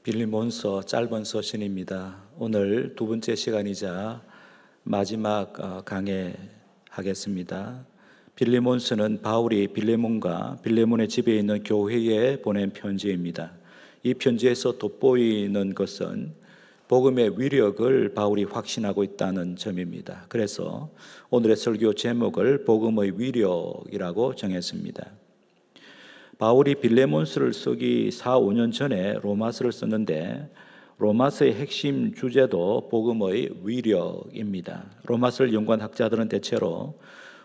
빌립보서 짧은 서신입니다. 오늘 두 번째 시간이자 마지막 강해하겠습니다. 빌립보서는 바울이 빌레몬의 집에 있는 교회에 보낸 편지입니다. 이 편지에서 돋보이는 것은 복음의 위력을 바울이 확신하고 있다는 점입니다. 그래서 오늘의 설교 제목을 복음의 위력이라고 정했습니다. 바울이 빌레몬서를 쓰기 4, 5년 전에 로마서를 썼는데 로마서의 핵심 주제도 복음의 위력입니다. 로마서를 연구한 학자들은 대체로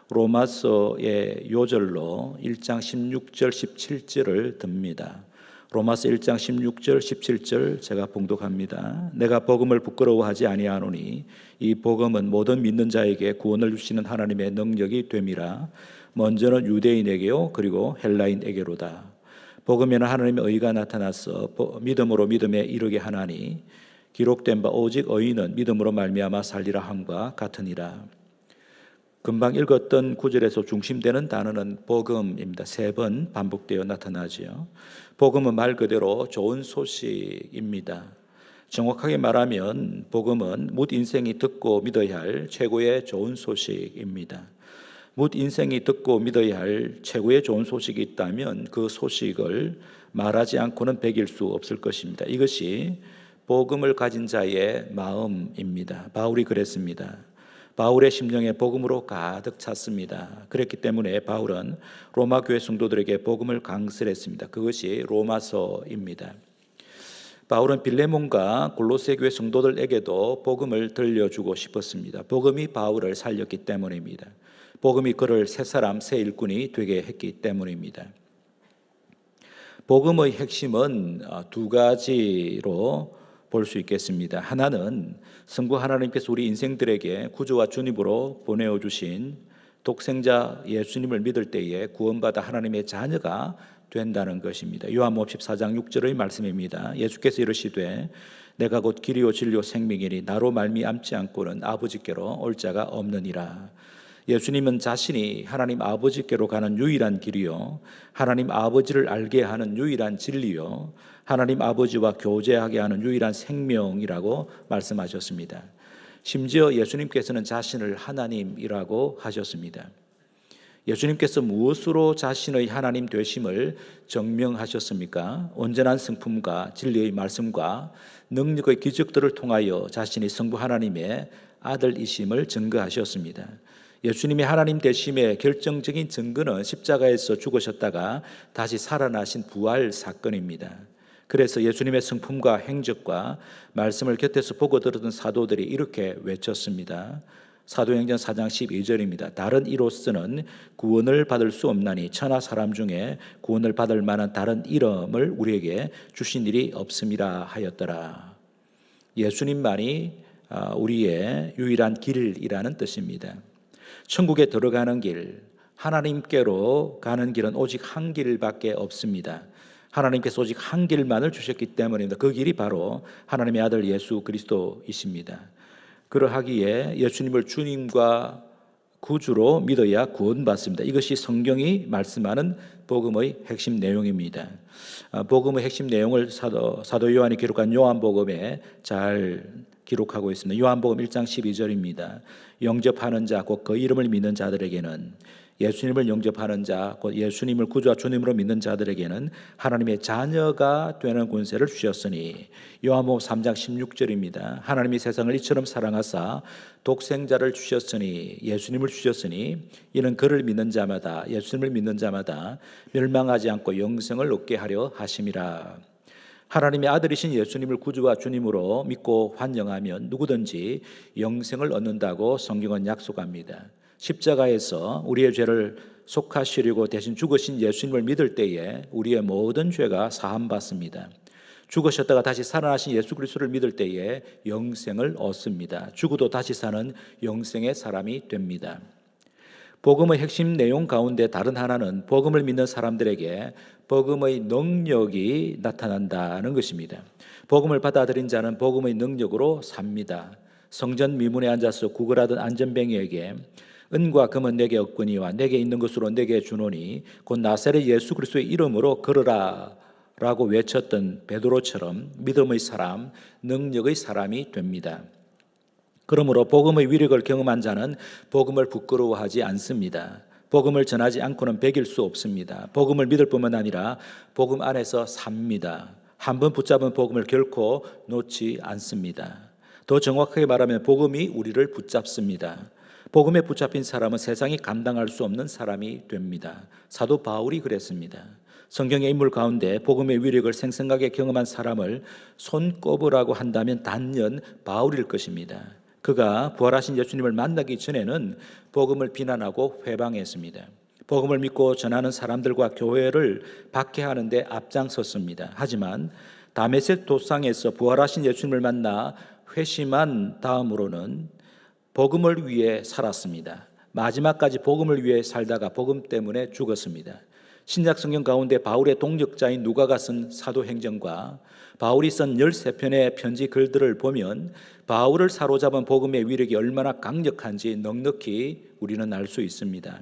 로마서의 요절로 1장 16절, 17절을 듭니다. 로마서 1장 16절, 17절 제가 봉독합니다. 내가 복음을 부끄러워하지 아니하노니 이 복음은 모든 믿는 자에게 구원을 주시는 하나님의 능력이 됨이라. 먼저는 유대인에게요 그리고 헬라인에게로다. 복음에는 하나님의 의가 나타나서 믿음으로 믿음에 이르게 하나니 기록된 바 오직 의인은 믿음으로 말미암아 살리라 함과 같으니라. 금방 읽었던 구절에서 중심되는 단어는 복음입니다. 3번 반복되어 나타나지요. 복음은 말 그대로 좋은 소식입니다. 정확하게 말하면 복음은 뭇 인생이 듣고 믿어야 할 최고의 좋은 소식입니다. 뭇 인생이 듣고 믿어야 할 최고의 좋은 소식이 있다면 그 소식을 말하지 않고는 배길 수 없을 것입니다. 이것이 복음을 가진 자의 마음입니다. 바울이 그랬습니다. 바울의 심령에 복음으로 가득 찼습니다. 그랬기 때문에 바울은 로마 교회 성도들에게 복음을 강설했습니다. 그것이 로마서입니다. 바울은 빌레몬과 골로새 교회 성도들에게도 복음을 들려주고 싶었습니다. 복음이 바울을 살렸기 때문입니다. 복음이 그를 새 사람, 새 일꾼이 되게 했기 때문입니다. 복음의 핵심은 두 가지로 볼 수 있겠습니다. 하나는 성부 하나님께서 우리 인생들에게 구주와 주님으로 보내어 주신 독생자 예수님을 믿을 때에 구원받아 하나님의 자녀가 된다는 것입니다. 요한복음 14장 6절의 말씀입니다. 예수께서 이르시되 내가 곧 길이요 진리요 생명이니 나로 말미암지 않고는 아버지께로 올 자가 없느니라. 예수님은 자신이 하나님 아버지께로 가는 유일한 길이요 하나님 아버지를 알게 하는 유일한 진리요 하나님 아버지와 교제하게 하는 유일한 생명이라고 말씀하셨습니다. 심지어 예수님께서는 자신을 하나님이라고 하셨습니다. 예수님께서 무엇으로 자신의 하나님 되심을 증명하셨습니까? 온전한 성품과 진리의 말씀과 능력의 기적들을 통하여 자신이 성부 하나님의 아들이심을 증거하셨습니다. 예수님이 하나님 되심의 결정적인 증거는 십자가에서 죽으셨다가 다시 살아나신 부활 사건입니다. 그래서 예수님의 성품과 행적과 말씀을 곁에서 보고 들었던 사도들이 이렇게 외쳤습니다. 사도행전 4장 12절입니다. 다른 이로서는 구원을 받을 수 없나니 천하 사람 중에 구원을 받을 만한 다른 이름을 우리에게 주신 일이 없음이라 하였더라. 예수님만이 우리의 유일한 길이라는 뜻입니다. 천국에 들어가는 길, 하나님께로 가는 길은 오직 한 길밖에 없습니다. 하나님께서 오직 한 길만을 주셨기 때문입니다. 그 길이 바로 하나님의 아들 예수 그리스도이십니다. 그러하기에 예수님을 주님과 구주로 믿어야 구원받습니다. 이것이 성경이 말씀하는 복음의 핵심 내용입니다. 복음의 핵심 내용을 사도 요한이 기록한 요한복음에 잘 기록하고 있습니다. 요한복음 1장 12절입니다. 영접하는 자, 곧 그 이름을 믿는 자들에게는 예수님을 영접하는 자, 곧 예수님을 구주와 주님으로 믿는 자들에게는 하나님의 자녀가 되는 권세를 주셨으니 요한복음 3장 16절입니다. 하나님이 세상을 이처럼 사랑하사 독생자를 주셨으니 예수님을 주셨으니 이는 그를 믿는 자마다 예수님을 믿는 자마다 멸망하지 않고 영생을 얻게 하려 하심이라. 하나님의 아들이신 예수님을 구주와 주님으로 믿고 환영하면 누구든지 영생을 얻는다고 성경은 약속합니다. 십자가에서 우리의 죄를 속하시려고 대신 죽으신 예수님을 믿을 때에 우리의 모든 죄가 사함받습니다. 죽으셨다가 다시 살아나신 예수 그리스도를 믿을 때에 영생을 얻습니다. 죽어도 다시 사는 영생의 사람이 됩니다. 복음의 핵심 내용 가운데 다른 하나는 복음을 믿는 사람들에게 복음의 능력이 나타난다는 것입니다. 복음을 받아들인 자는 복음의 능력으로 삽니다. 성전 미문에 앉아서 구걸하던 안전뱅이에게 은과 금은 내게 없거니와 내게 있는 것으로 내게 주노니 곧 나사렛 예수 그리스도의 이름으로 걸으라 라고 외쳤던 베드로처럼 믿음의 사람, 능력의 사람이 됩니다. 그러므로 복음의 위력을 경험한 자는 복음을 부끄러워하지 않습니다. 복음을 전하지 않고는 배길 수 없습니다. 복음을 믿을 뿐만 아니라 복음 안에서 삽니다. 한번 붙잡은 복음을 결코 놓지 않습니다. 더 정확하게 말하면 복음이 우리를 붙잡습니다. 복음에 붙잡힌 사람은 세상이 감당할 수 없는 사람이 됩니다. 사도 바울이 그랬습니다. 성경의 인물 가운데 복음의 위력을 생생하게 경험한 사람을 손꼽으라고 한다면 단연 바울일 것입니다. 그가 부활하신 예수님을 만나기 전에는 복음을 비난하고 회방했습니다. 복음을 믿고 전하는 사람들과 교회를 박해하는 데 앞장섰습니다. 하지만 다메섹 도상에서 부활하신 예수님을 만나 회심한 다음으로는 복음을 위해 살았습니다. 마지막까지 복음을 위해 살다가 복음 때문에 죽었습니다. 신약 성경 가운데 바울의 동역자인 누가가 쓴 사도행전과 바울이 쓴 13편의 편지 글들을 보면 바울을 사로잡은 복음의 위력이 얼마나 강력한지 넉넉히 우리는 알 수 있습니다.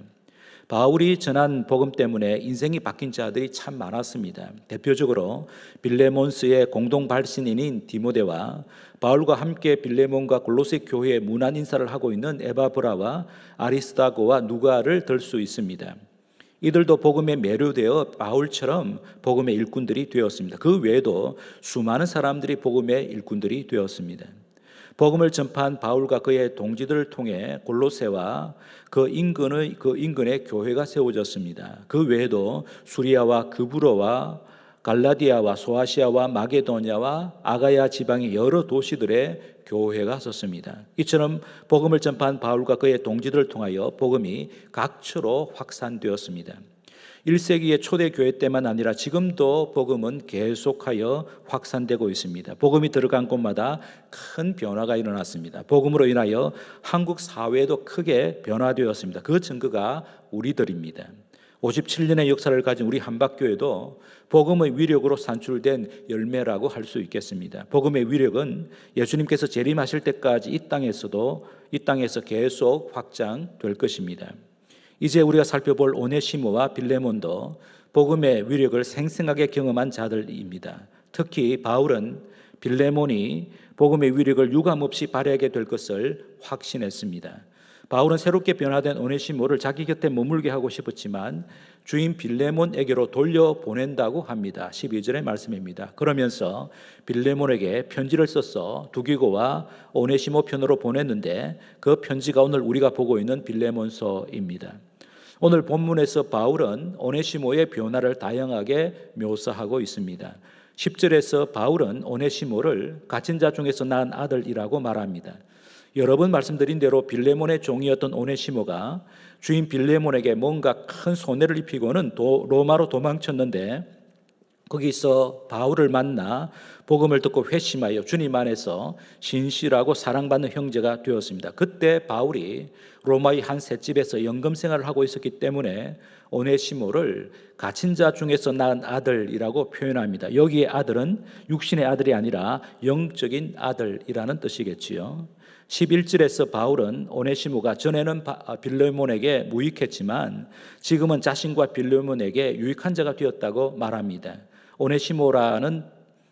바울이 전한 복음 때문에 인생이 바뀐 자들이 참 많았습니다. 대표적으로 빌레몬스의 공동 발신인인 디모데와 바울과 함께 빌레몬과 골로새 교회에 문안 인사를 하고 있는 에바브라와 아리스다고와 누가를 들 수 있습니다. 이들도 복음에 매료되어 바울처럼 복음의 일꾼들이 되었습니다. 그 외에도 수많은 사람들이 복음의 일꾼들이 되었습니다. 복음을 전파한 바울과 그의 동지들을 통해 골로새와 그 인근의 교회가 세워졌습니다. 그 외에도 수리아와 그브로와 갈라디아와 소아시아와 마게도냐와 아가야 지방의 여러 도시들의 교회가 섰습니다. 이처럼 복음을 전파한 바울과 그의 동지들을 통하여 복음이 각처로 확산되었습니다. 1세기의 초대교회 때만 아니라 지금도 복음은 계속하여 확산되고 있습니다. 복음이 들어간 곳마다 큰 변화가 일어났습니다. 복음으로 인하여 한국 사회도 크게 변화되었습니다. 그 증거가 우리들입니다. 57년의 역사를 가진 우리 한박교회도 복음의 위력으로 산출된 열매라고 할 수 있겠습니다. 복음의 위력은 예수님께서 재림하실 때까지 이 땅에서 계속 확장될 것입니다. 이제 우리가 살펴볼 오네시모와 빌레몬도 복음의 위력을 생생하게 경험한 자들입니다. 특히 바울은 빌레몬이 복음의 위력을 유감없이 발휘하게 될 것을 확신했습니다. 바울은 새롭게 변화된 오네시모를 자기 곁에 머물게 하고 싶었지만 주인 빌레몬에게로 돌려보낸다고 합니다. 12절의 말씀입니다. 그러면서 빌레몬에게 편지를 써서 두기고와 오네시모 편으로 보냈는데 그 편지가 오늘 우리가 보고 있는 빌레몬서입니다. 오늘 본문에서 바울은 오네시모의 변화를 다양하게 묘사하고 있습니다. 10절에서 바울은 오네시모를 갇힌 자 중에서 낳은 아들이라고 말합니다. 여러 번 말씀드린 대로 빌레몬의 종이었던 오네시모가 주인 빌레몬에게 뭔가 큰 손해를 입히고는 로마로 도망쳤는데 거기서 바울을 만나 복음을 듣고 회심하여 주님 안에서 신실하고 사랑받는 형제가 되었습니다. 그때 바울이 로마의 한 셋집에서 연금 생활을 하고 있었기 때문에 오네시모를 갇힌 자 중에서 낳은 아들이라고 표현합니다. 여기에 아들은 육신의 아들이 아니라 영적인 아들이라는 뜻이겠지요. 11절에서 바울은 오네시모가 전에는 빌레몬에게 무익했지만 지금은 자신과 빌레몬에게 유익한 자가 되었다고 말합니다. 오네시모라는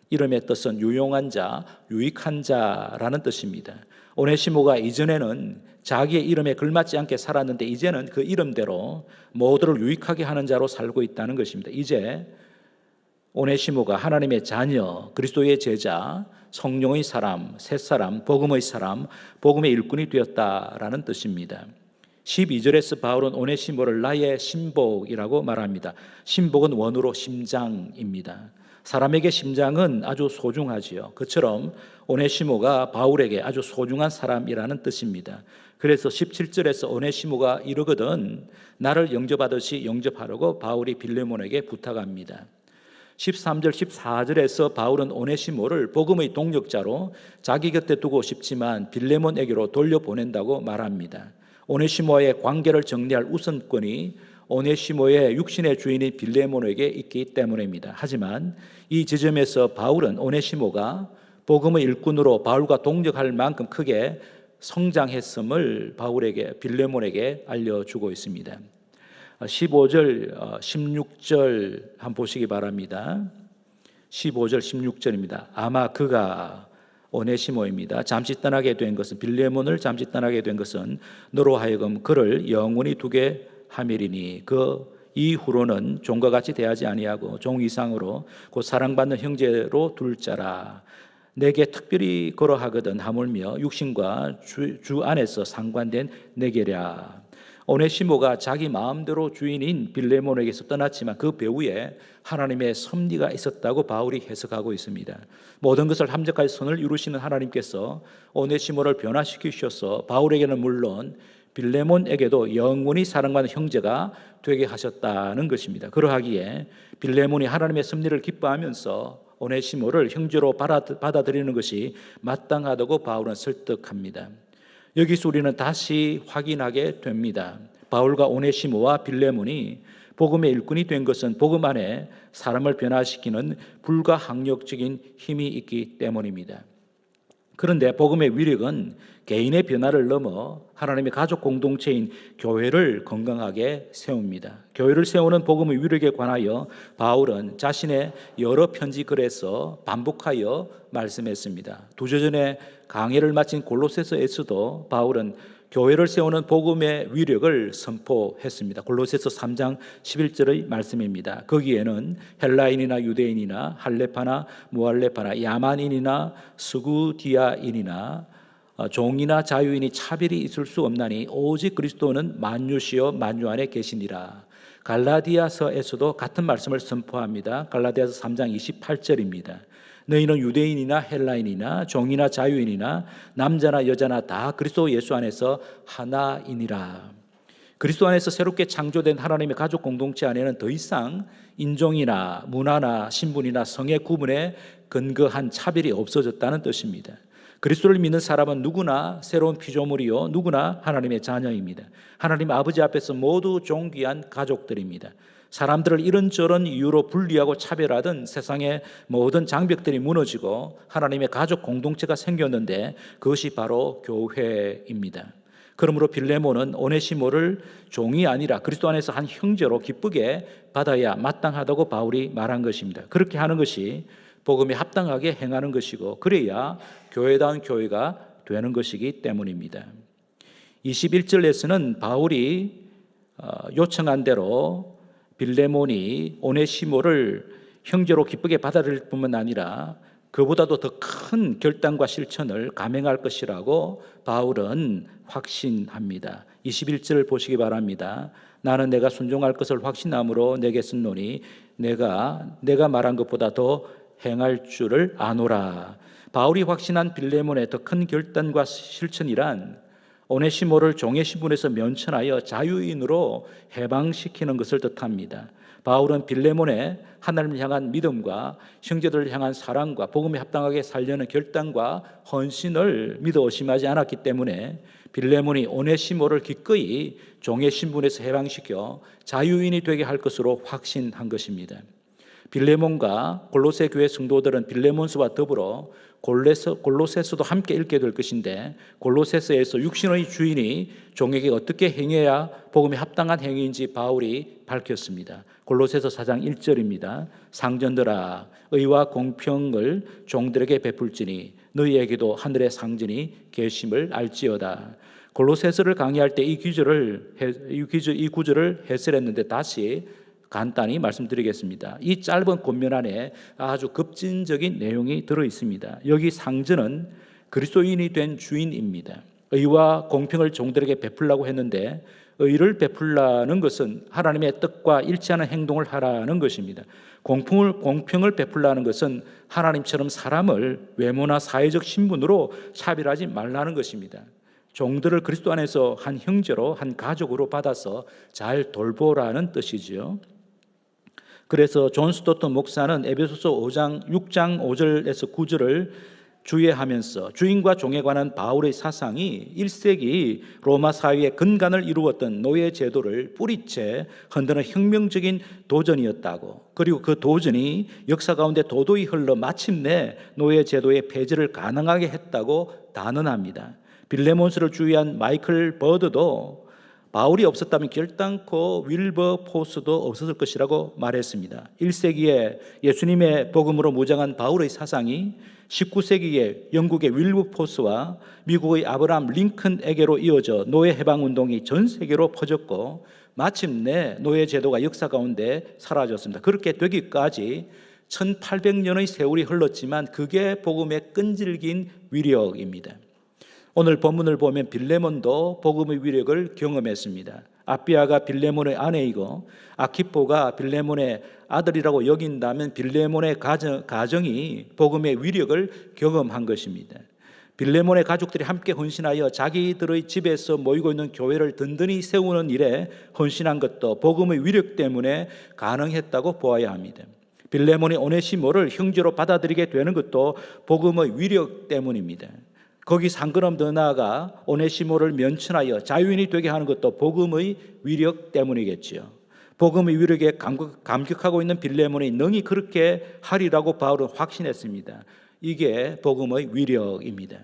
이름의 뜻은 유용한 자, 유익한 자라는 뜻입니다. 오네시모가 이전에는 자기의 이름에 걸맞지 않게 살았는데 이제는 그 이름대로 모두를 유익하게 하는 자로 살고 있다는 것입니다. 이제 오네시모가 하나님의 자녀, 그리스도의 제자, 성령의 사람, 새사람, 복음의 사람, 복음의 일꾼이 되었다라는 뜻입니다. 12절에서 바울은 오네시모를 나의 신복이라고 말합니다. 신복은 원어로 심장입니다. 사람에게 심장은 아주 소중하지요. 그처럼 오네시모가 바울에게 아주 소중한 사람이라는 뜻입니다. 그래서 17절에서 오네시모가 이르거든 나를 영접하듯이 영접하라고 바울이 빌레몬에게 부탁합니다. 13절 14절에서 바울은 오네시모를 복음의 동력자로 자기 곁에 두고 싶지만 빌레몬에게로 돌려보낸다고 말합니다. 오네시모와의 관계를 정리할 우선권이 오네시모의 육신의 주인인 빌레몬에게 있기 때문입니다. 하지만 이 지점에서 바울은 오네시모가 복음의 일꾼으로 바울과 동력할 만큼 크게 성장했음을 빌레몬에게 알려주고 있습니다. 15절, 16절 한번 보시기 바랍니다. 15절 16절입니다. 아마 그가 오네시모입니다. 잠시 떠나게 된 것은 빌레몬을 잠시 떠나게 된 것은 너로 하여금 그를 영원히 두게 함이리니 그 이후로는 종과 같이 대하지 아니하고 종 이상으로 곧 사랑받는 형제로 둘 자라. 내게 특별히 거러하거든 하물며 육신과 주 안에서 상관된 내게랴. 오네시모가 자기 마음대로 주인인 빌레몬에게서 떠났지만 그 배후에 하나님의 섭리가 있었다고 바울이 해석하고 있습니다. 모든 것을 함정까지 선을 이루시는 하나님께서 오네시모를 변화시키셔서 바울에게는 물론 빌레몬에게도 영원히 사랑받는 형제가 되게 하셨다는 것입니다. 그러하기에 빌레몬이 하나님의 섭리를 기뻐하면서 오네시모를 형제로 받아들이는 것이 마땅하다고 바울은 설득합니다. 여기서 우리는 다시 확인하게 됩니다. 바울과 오네시모와 빌레몬이 복음의 일꾼이 된 것은 복음 안에 사람을 변화시키는 불가항력적인 힘이 있기 때문입니다. 그런데 복음의 위력은 개인의 변화를 넘어 하나님의 가족 공동체인 교회를 건강하게 세웁니다. 교회를 세우는 복음의 위력에 관하여 바울은 자신의 여러 편지 글에서 반복하여 말씀했습니다. 2주 전에 강해를 마친 골로새서에서도 바울은 교회를 세우는 복음의 위력을 선포했습니다. 골로새서 3장 11절의 말씀입니다. 거기에는 헬라인이나 유대인이나 할레파나 무할레파나 야만인이나 스구디아인이나 종이나 자유인이 차별이 있을 수 없나니 오직 그리스도는 만유시요 만유 안에 계시니라. 갈라디아서에서도 같은 말씀을 선포합니다. 갈라디아서 3장 28절입니다. 너희는 유대인이나 헬라인이나 종이나 자유인이나 남자나 여자나 다 그리스도 예수 안에서 하나이니라. 그리스도 안에서 새롭게 창조된 하나님의 가족 공동체 안에는 더 이상 인종이나 문화나 신분이나 성의 구분에 근거한 차별이 없어졌다는 뜻입니다. 그리스도를 믿는 사람은 누구나 새로운 피조물이요 누구나 하나님의 자녀입니다. 하나님 아버지 앞에서 모두 존귀한 가족들입니다. 사람들을 이런저런 이유로 분리하고 차별하던 세상의 모든 장벽들이 무너지고 하나님의 가족 공동체가 생겼는데 그것이 바로 교회입니다. 그러므로 빌레몬은 오네시모를 종이 아니라 그리스도 안에서 한 형제로 기쁘게 받아야 마땅하다고 바울이 말한 것입니다. 그렇게 하는 것이 복음에 합당하게 행하는 것이고 그래야 교회다운 교회가 되는 것이기 때문입니다. 21절에서는 바울이 요청한 대로 빌레몬이 오네시모를 형제로 기쁘게 받아들일 뿐만 아니라 그보다도 더 큰 결단과 실천을 감행할 것이라고 바울은 확신합니다. 21절 보시기 바랍니다. 나는 내가 순종할 것을 확신함으로 내게 쓴노니 내가 말한 것보다 더 행할 줄을 아노라. 바울이 확신한 빌레몬의 더 큰 결단과 실천이란 오네시모를 종의 신분에서 면천하여 자유인으로 해방시키는 것을 뜻합니다. 바울은 빌레몬의 하나님을 향한 믿음과 형제들을 향한 사랑과 복음에 합당하게 살려는 결단과 헌신을 믿어 의심하지 않았기 때문에 빌레몬이 오네시모를 기꺼이 종의 신분에서 해방시켜 자유인이 되게 할 것으로 확신한 것입니다. 빌레몬과 골로새 교회 성도들은 빌레몬서와 더불어 골로새서도 함께 읽게 될 것인데 골로새서에서 육신의 주인이 종에게 어떻게 행해야 복음에 합당한 행위인지 바울이 밝혔습니다. 골로새서 4장 1절입니다. 상전들아 의와 공평을 종들에게 베풀지니 너희에게도 하늘의 상전이 계심을 알지어다. 골로새서를 강의할 때 이 구절을 해설했는데 다시 간단히 말씀드리겠습니다. 이 짧은 권면 안에 아주 급진적인 내용이 들어 있습니다. 여기 상전은 그리스도인이 된 주인입니다. 의와 공평을 종들에게 베풀라고 했는데 의를 베풀라는 것은 하나님의 뜻과 일치하는 행동을 하라는 것입니다. 공평을 베풀라는 것은 하나님처럼 사람을 외모나 사회적 신분으로 차별하지 말라는 것입니다. 종들을 그리스도 안에서 한 형제로 한 가족으로 받아서 잘 돌보라는 뜻이지요. 그래서 존 스토튼 목사는 에베소서 6장 5절에서 9절을 주의하면서 주인과 종에 관한 바울의 사상이 1세기 로마 사회의 근간을 이루었던 노예 제도를 뿌리채 흔드는 혁명적인 도전이었다고, 그리고 그 도전이 역사 가운데 도도히 흘러 마침내 노예 제도의 폐지를 가능하게 했다고 단언합니다. 빌레몬스를 주의한 마이클 버드도 바울이 없었다면 결단코 윌버포스도 없었을 것이라고 말했습니다. 1세기에 예수님의 복음으로 무장한 바울의 사상이 19세기에 영국의 윌버포스와 미국의 아브라함 링컨에게로 이어져 노예 해방 운동이 전 세계로 퍼졌고 마침내 노예 제도가 역사 가운데 사라졌습니다. 그렇게 되기까지 1800년의 세월이 흘렀지만 그게 복음의 끈질긴 위력입니다. 오늘 본문을 보면 빌레몬도 복음의 위력을 경험했습니다. 아비아가 빌레몬의 아내이고 아키포가 빌레몬의 아들이라고 여긴다면 빌레몬의 가정이 복음의 위력을 경험한 것입니다. 빌레몬의 가족들이 함께 헌신하여 자기들의 집에서 모이고 있는 교회를 든든히 세우는 일에 헌신한 것도 복음의 위력 때문에 가능했다고 보아야 합니다. 빌레몬이 오네시모를 형제로 받아들이게 되는 것도 복음의 위력 때문입니다. 거기서 한 걸음 더 나아가 오네시모를 면천하여 자유인이 되게 하는 것도 복음의 위력 때문이겠지요. 복음의 위력에 감격하고 있는 빌레몬이 능히 그렇게 하리라고 바울은 확신했습니다. 이게 복음의 위력입니다.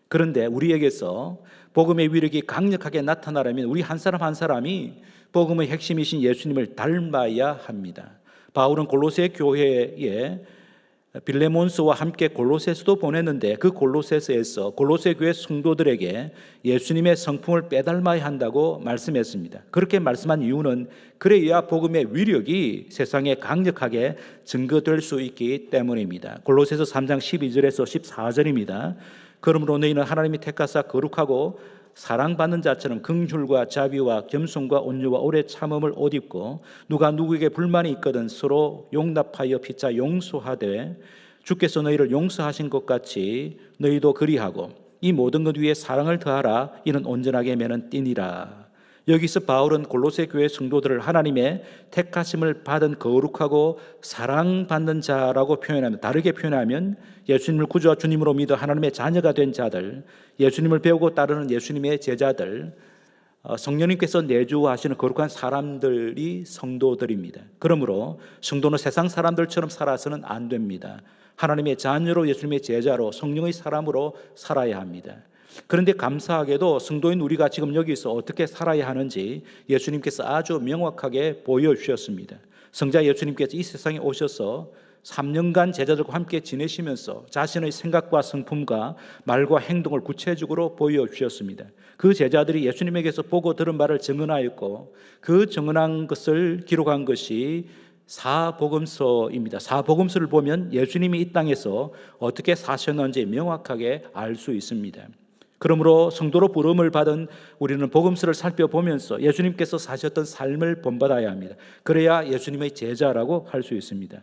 그런데 우리에게서 복음의 위력이 강력하게 나타나려면 우리 한 사람 한 사람이 복음의 핵심이신 예수님을 닮아야 합니다. 바울은 골로새 교회에 빌레몬스와 함께 골로새서도 보냈는데 그 골로새서에서 골로새 교회 성도들에게 예수님의 성품을 빼닮아야 한다고 말씀했습니다. 그렇게 말씀한 이유는 그래야 복음의 위력이 세상에 강력하게 증거될 수 있기 때문입니다. 골로새서 3장 12절에서 14절입니다. 그러므로 너희는 하나님이 택하사 거룩하고 사랑받는 자처럼 긍휼과 자비와 겸손과 온유와 오래 참음을 옷 입고 누가 누구에게 불만이 있거든 서로 용납하여 피차 용서하되 주께서 너희를 용서하신 것 같이 너희도 그리하고 이 모든 것 위에 사랑을 더하라. 이는 온전하게 매는 띠니라. 여기서 바울은 골로새 교회 성도들을 하나님의 택하심을 받은 거룩하고 사랑받는 자라고 표현합니다. 다르게 표현하면 예수님을 구주와 주님으로 믿어 하나님의 자녀가 된 자들, 예수님을 배우고 따르는 예수님의 제자들, 성령님께서 내주하시는 거룩한 사람들이 성도들입니다. 그러므로 성도는 세상 사람들처럼 살아서는 안 됩니다. 하나님의 자녀로 예수님의 제자로 성령의 사람으로 살아야 합니다. 그런데 감사하게도 성도인 우리가 지금 여기서 어떻게 살아야 하는지 예수님께서 아주 명확하게 보여주셨습니다. 성자 예수님께서 이 세상에 오셔서 3년간 제자들과 함께 지내시면서 자신의 생각과 성품과 말과 행동을 구체적으로 보여주셨습니다. 그 제자들이 예수님에게서 보고 들은 말을 증언하였고 그 증언한 것을 기록한 것이 사복음서입니다. 사복음서를 보면 예수님이 이 땅에서 어떻게 사셨는지 명확하게 알 수 있습니다. 그러므로 성도로 부름을 받은 우리는 복음서를 살펴보면서 예수님께서 사셨던 삶을 본받아야 합니다. 그래야 예수님의 제자라고 할 수 있습니다.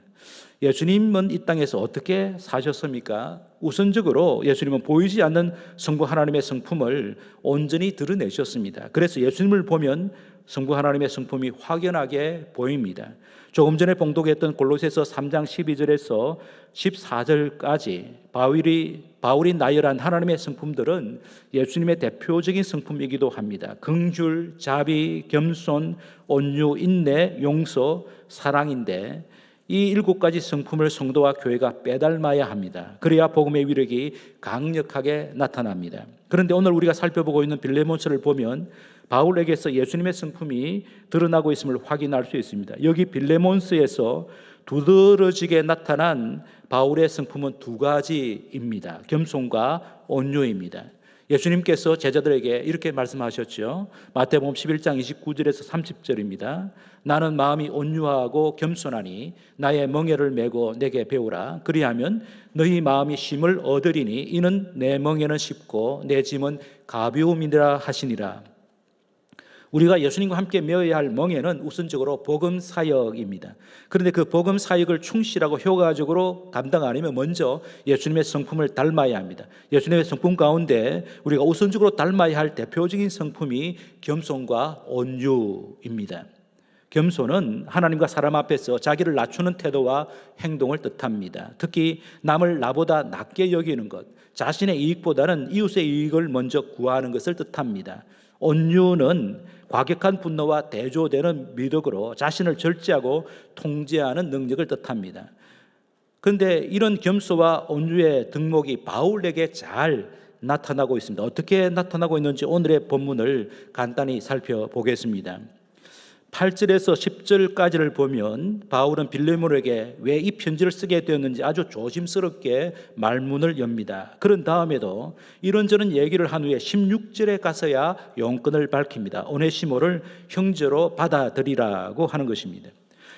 예수님은 이 땅에서 어떻게 사셨습니까? 우선적으로 예수님은 보이지 않는 성부 하나님의 성품을 온전히 드러내셨습니다. 그래서 예수님을 보면 성부 하나님의 성품이 확연하게 보입니다. 조금 전에 봉독했던 골로새서 3장 12절에서 14절까지 바울이 나열한 하나님의 성품들은 예수님의 대표적인 성품이기도 합니다. 긍휼, 자비, 겸손, 온유, 인내, 용서, 사랑인데 이 7가지 성품을 성도와 교회가 빼닮아야 합니다. 그래야 복음의 위력이 강력하게 나타납니다. 그런데 오늘 우리가 살펴보고 있는 빌레몬서를 보면 바울에게서 예수님의 성품이 드러나고 있음을 확인할 수 있습니다. 여기 빌레몬서에서 두드러지게 나타난 바울의 성품은 2가지입니다. 겸손과 온유입니다. 예수님께서 제자들에게 이렇게 말씀하셨죠. 마태복음 11장 29절에서 30절입니다. 나는 마음이 온유하고 겸손하니 나의 멍에를 메고 내게 배우라. 그리하면 너희 마음이 쉼을 얻으리니 이는 내 멍에는 쉽고 내 짐은 가벼움이라 하시니라. 우리가 예수님과 함께 메어야 할 멍에는 우선적으로 복음 사역입니다. 그런데 그 복음 사역을 충실하고 효과적으로 감당하려면 먼저 예수님의 성품을 닮아야 합니다. 예수님의 성품 가운데 우리가 우선적으로 닮아야 할 대표적인 성품이 겸손과 온유입니다. 겸손은 하나님과 사람 앞에서 자기를 낮추는 태도와 행동을 뜻합니다. 특히 남을 나보다 낮게 여기는 것, 자신의 이익보다는 이웃의 이익을 먼저 구하는 것을 뜻합니다. 온유는 과격한 분노와 대조되는 미덕으로 자신을 절제하고 통제하는 능력을 뜻합니다. 그런데 이런 겸손과 온유의 덕목이 바울에게 잘 나타나고 있습니다. 어떻게 나타나고 있는지 오늘의 본문을 간단히 살펴보겠습니다. 8절에서 10절까지를 보면 바울은 빌레몬에게 왜 이 편지를 쓰게 되었는지 아주 조심스럽게 말문을 엽니다. 그런 다음에도 이런저런 얘기를 한 후에 16절에 가서야 용건을 밝힙니다. 오네시모를 형제로 받아들이라고 하는 것입니다.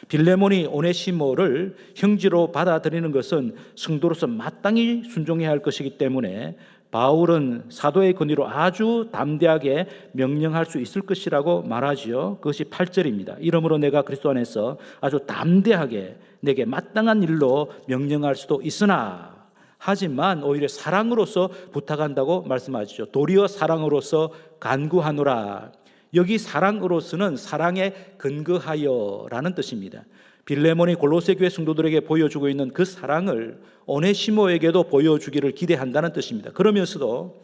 빌레몬이 오네시모를 형제로 받아들이는 것은 성도로서 마땅히 순종해야 할 것이기 때문에 바울은 사도의 권위로 아주 담대하게 명령할 수 있을 것이라고 말하지요. 그것이 8절입니다. 이러므로 내가 그리스도 안에서 아주 담대하게 내게 마땅한 일로 명령할 수도 있으나 하지만 오히려 사랑으로서 부탁한다고 말씀하시죠. 도리어 사랑으로서 간구하노라. 여기 사랑으로서는 사랑에 근거하여라는 뜻입니다. 빌레몬이 골로새 교회 성도들에게 보여주고 있는 그 사랑을 오네시모에게도 보여주기를 기대한다는 뜻입니다. 그러면서도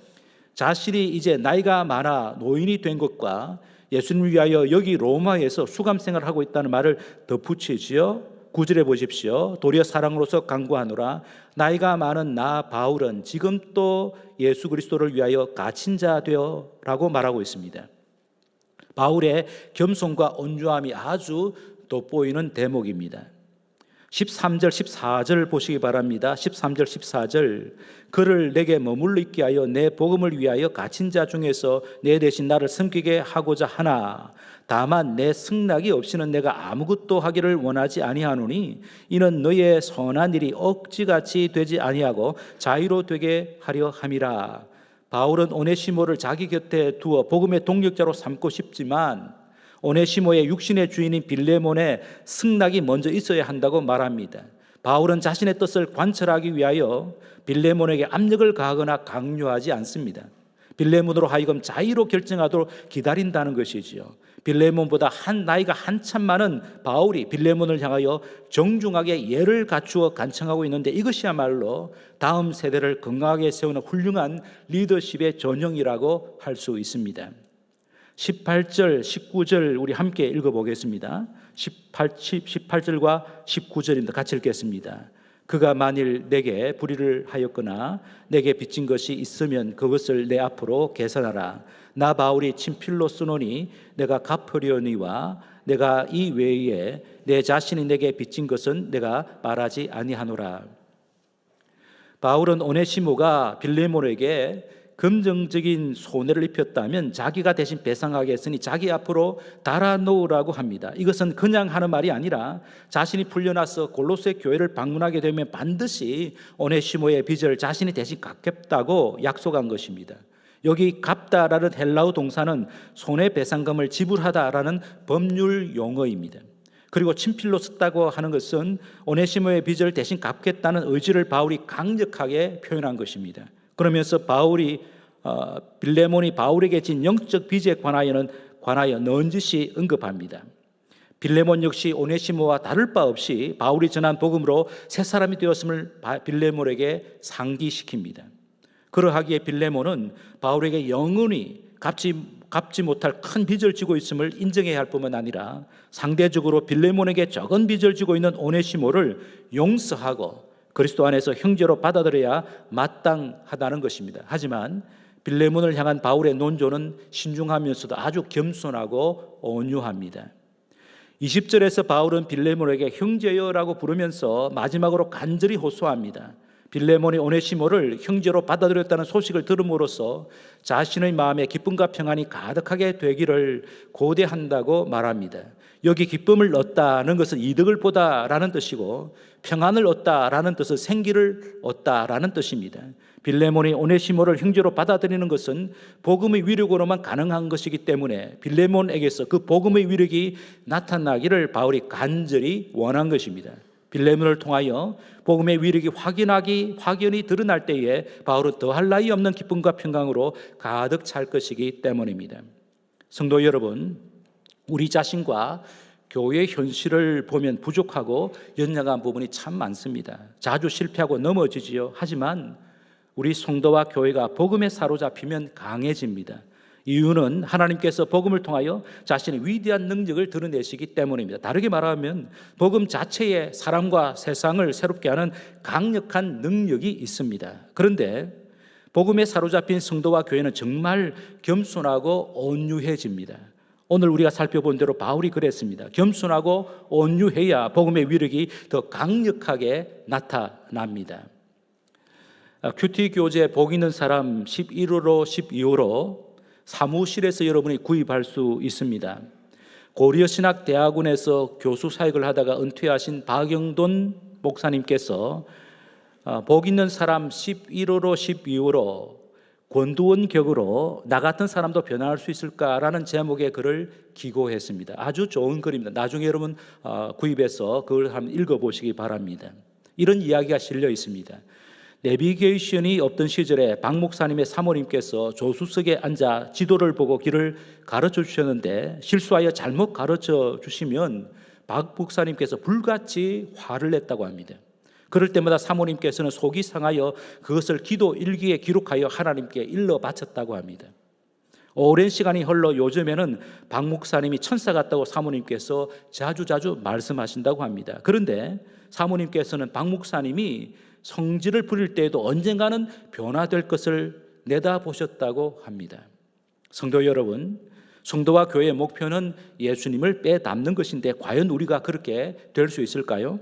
자신이 이제 나이가 많아 노인이 된 것과 예수님을 위하여 여기 로마에서 수감생활을 하고 있다는 말을 덧붙이지요. 9절에 보십시오. 도리어 사랑으로서 간구하노라. 나이가 많은 나 바울은 지금 또 예수 그리스도를 위하여 갇힌 자 되어 라고 말하고 있습니다. 바울의 겸손과 온유함이 아주 돋보이는 대목입니다. 13절 14절 보시기 바랍니다. 13절 14절 그를 내게 머물러 있게 하여 내 복음을 위하여 갇힌 자 중에서 내 대신 나를 섬기게 하고자 하나 다만 내 승낙이 없이는 내가 아무것도 하기를 원하지 아니하노니 이는 너의 선한 일이 억지같이 되지 아니하고 자유로 되게 하려 함이라. 바울은 오네시모를 자기 곁에 두어 복음의 동력자로 삼고 싶지만 오네시모의 육신의 주인인 빌레몬의 승낙이 먼저 있어야 한다고 말합니다. 바울은 자신의 뜻을 관철하기 위하여 빌레몬에게 압력을 가하거나 강요하지 않습니다. 빌레몬으로 하여금 자유로 결정하도록 기다린다는 것이지요. 빌레몬보다 나이가 한참 많은 바울이 빌레몬을 향하여 정중하게 예를 갖추어 간청하고 있는데 이것이야말로 다음 세대를 건강하게 세우는 훌륭한 리더십의 전형이라고 할 수 있습니다. 18절, 19절 우리 함께 읽어보겠습니다. 18절과 19절입니다. 같이 읽겠습니다. 그가 만일 내게 불의를 하였거나 내게 빚진 것이 있으면 그것을 내 앞으로 계산하라. 나 바울이 친필로 쓰노니 내가 갚으려니와 내가 이 외에 내 자신이 내게 빚진 것은 내가 말하지 아니하노라. 바울은 오네시모가 빌레몬에게 금전적인 손해를 입혔다면 자기가 대신 배상하겠으니 자기 앞으로 달아놓으라고 합니다. 이것은 그냥 하는 말이 아니라 자신이 풀려나서 골로새 교회를 방문하게 되면 반드시 오네시모의 빚을 자신이 대신 갚겠다고 약속한 것입니다. 여기 갚다라는 헬라어 동사는 손해배상금을 지불하다라는 법률 용어입니다. 그리고 친필로 썼다고 하는 것은 오네시모의 빚을 대신 갚겠다는 의지를 바울이 강력하게 표현한 것입니다. 그러면서 빌레몬이 바울에게 진 영적 빚에 관하여 넌지시 언급합니다. 빌레몬 역시 오네시모와 다를 바 없이 바울이 전한 복음으로 새 사람이 되었음을 빌레몬에게 상기시킵니다. 그러하기에 빌레몬은 바울에게 영원히 갚지 못할 큰 빚을 지고 있음을 인정해야 할 뿐만 아니라 상대적으로 빌레몬에게 적은 빚을 지고 있는 오네시모를 용서하고 그리스도 안에서 형제로 받아들여야 마땅하다는 것입니다. 하지만 빌레몬을 향한 바울의 논조는 신중하면서도 아주 겸손하고 온유합니다. 20절에서 바울은 빌레몬에게 형제여라고 부르면서 마지막으로 간절히 호소합니다. 빌레몬이 오네시모를 형제로 받아들였다는 소식을 들음으로써 자신의 마음에 기쁨과 평안이 가득하게 되기를 고대한다고 말합니다. 여기 기쁨을 얻다는 것은 이득을 보다라는 뜻이고 평안을 얻다라는 뜻은 생기를 얻다라는 뜻입니다. 빌레몬이 오네시모를 형제로 받아들이는 것은 복음의 위력으로만 가능한 것이기 때문에 빌레몬에게서 그 복음의 위력이 나타나기를 바울이 간절히 원한 것입니다. 빌레몬을 통하여 복음의 위력이 확연히 드러날 때에 바울은 더할 나위 없는 기쁨과 평강으로 가득 찰 것이기 때문입니다. 성도 여러분, 우리 자신과 교회의 현실을 보면 부족하고 연약한 부분이 참 많습니다. 자주 실패하고 넘어지지요. 하지만 우리 성도와 교회가 복음에 사로잡히면 강해집니다. 이유는 하나님께서 복음을 통하여 자신의 위대한 능력을 드러내시기 때문입니다. 다르게 말하면 복음 자체에 사람과 세상을 새롭게 하는 강력한 능력이 있습니다. 그런데 복음에 사로잡힌 성도와 교회는 정말 겸손하고 온유해집니다. 오늘 우리가 살펴본 대로 바울이 그랬습니다. 겸손하고 온유해야 복음의 위력이 더 강력하게 나타납니다. 큐티 교재 복 있는 사람 11호로 12호로 사무실에서 여러분이 구입할 수 있습니다. 고려신학대학원에서 교수 사역을 하다가 은퇴하신 박영돈 목사님께서 복 있는 사람 11호로 12호로 권두원 격으로 나 같은 사람도 변화할 수 있을까라는 제목의 글을 기고했습니다. 아주 좋은 글입니다. 나중에 여러분 구입해서 그걸 한번 읽어보시기 바랍니다. 이런 이야기가 실려 있습니다. 내비게이션이 없던 시절에 박 목사님의 사모님께서 조수석에 앉아 지도를 보고 길을 가르쳐 주셨는데 실수하여 잘못 가르쳐 주시면 박 목사님께서 불같이 화를 냈다고 합니다. 그럴 때마다 사모님께서는 속이 상하여 그것을 기도 일기에 기록하여 하나님께 일러 바쳤다고 합니다. 오랜 시간이 흘러 요즘에는 박 목사님이 천사 같다고 사모님께서 자주 말씀하신다고 합니다. 그런데 사모님께서는 박 목사님이 성질을 부릴 때에도 언젠가는 변화될 것을 내다보셨다고 합니다. 성도 여러분, 성도와 교회의 목표는 예수님을 빼닮는 것인데 과연 우리가 그렇게 될 수 있을까요?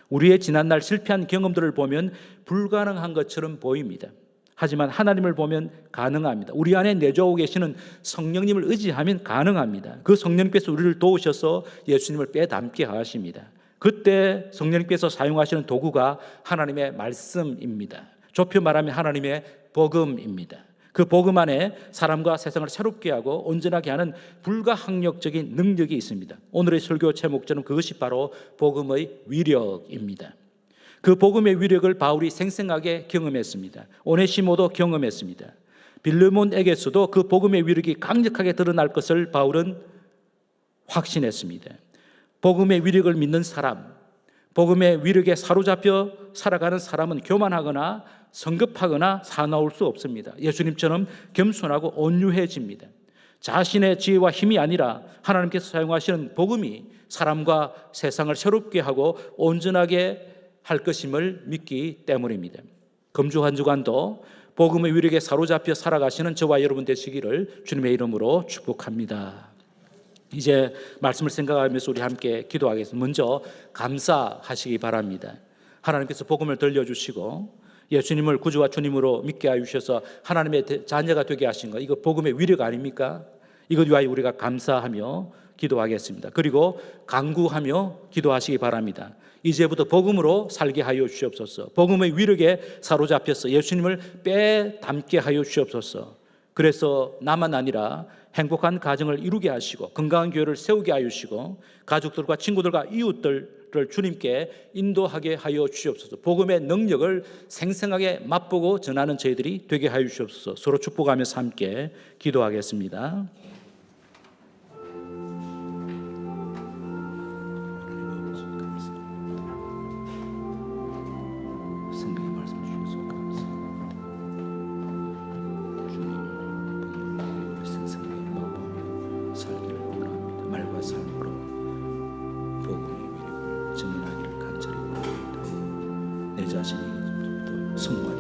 우리의 지난날 실패한 경험들을 보면 불가능한 것처럼 보입니다. 하지만 하나님을 보면 가능합니다. 우리 안에 내주하고 계시는 성령님을 의지하면 가능합니다. 그 성령님께서 우리를 도우셔서 예수님을 빼닮게 하십니다. 그때 성령님께서 사용하시는 도구가 하나님의 말씀입니다. 좁혀 말하면 하나님의 복음입니다. 그 복음 안에 사람과 세상을 새롭게 하고 온전하게 하는 불가항력적인 능력이 있습니다. 오늘의 설교 제목처럼 그것이 바로 복음의 위력입니다. 그 복음의 위력을 바울이 생생하게 경험했습니다. 오네시모도 경험했습니다. 빌레몬에게서도 그 복음의 위력이 강력하게 드러날 것을 바울은 확신했습니다. 복음의 위력을 믿는 사람, 복음의 위력에 사로잡혀 살아가는 사람은 교만하거나 성급하거나 사나울 수 없습니다. 예수님처럼 겸손하고 온유해집니다. 자신의 지혜와 힘이 아니라 하나님께서 사용하시는 복음이 사람과 세상을 새롭게 하고 온전하게 할 것임을 믿기 때문입니다. 금주 한 주간도 복음의 위력에 사로잡혀 살아가시는 저와 여러분 되시기를 주님의 이름으로 축복합니다. 이제 말씀을 생각하면서 우리 함께 기도하겠습니다. 먼저 감사하시기 바랍니다. 하나님께서 복음을 들려주시고 예수님을 구주와 주님으로 믿게 하여 주셔서 하나님의 자녀가 되게 하신 것, 이거 복음의 위력 아닙니까? 이것 위하여 우리가 감사하며 기도하겠습니다. 그리고 간구하며 기도하시기 바랍니다. 이제부터 복음으로 살게 하여 주시옵소서. 복음의 위력에 사로잡혀서 예수님을 빼닮게 하여 주시옵소서. 그래서 나만 아니라 행복한 가정을 이루게 하시고 건강한 교회를 세우게 하여 주시고 가족들과 친구들과 이웃들을 주님께 인도하게 하여 주시옵소서. 복음의 능력을 생생하게 맛보고 전하는 저희들이 되게 하여 주시옵소서. 서로 축복하면서 함께 기도하겠습니다. 삶으로 복음의 위력을 증언하기를 간절히 바랍니다. 내 자신이 성공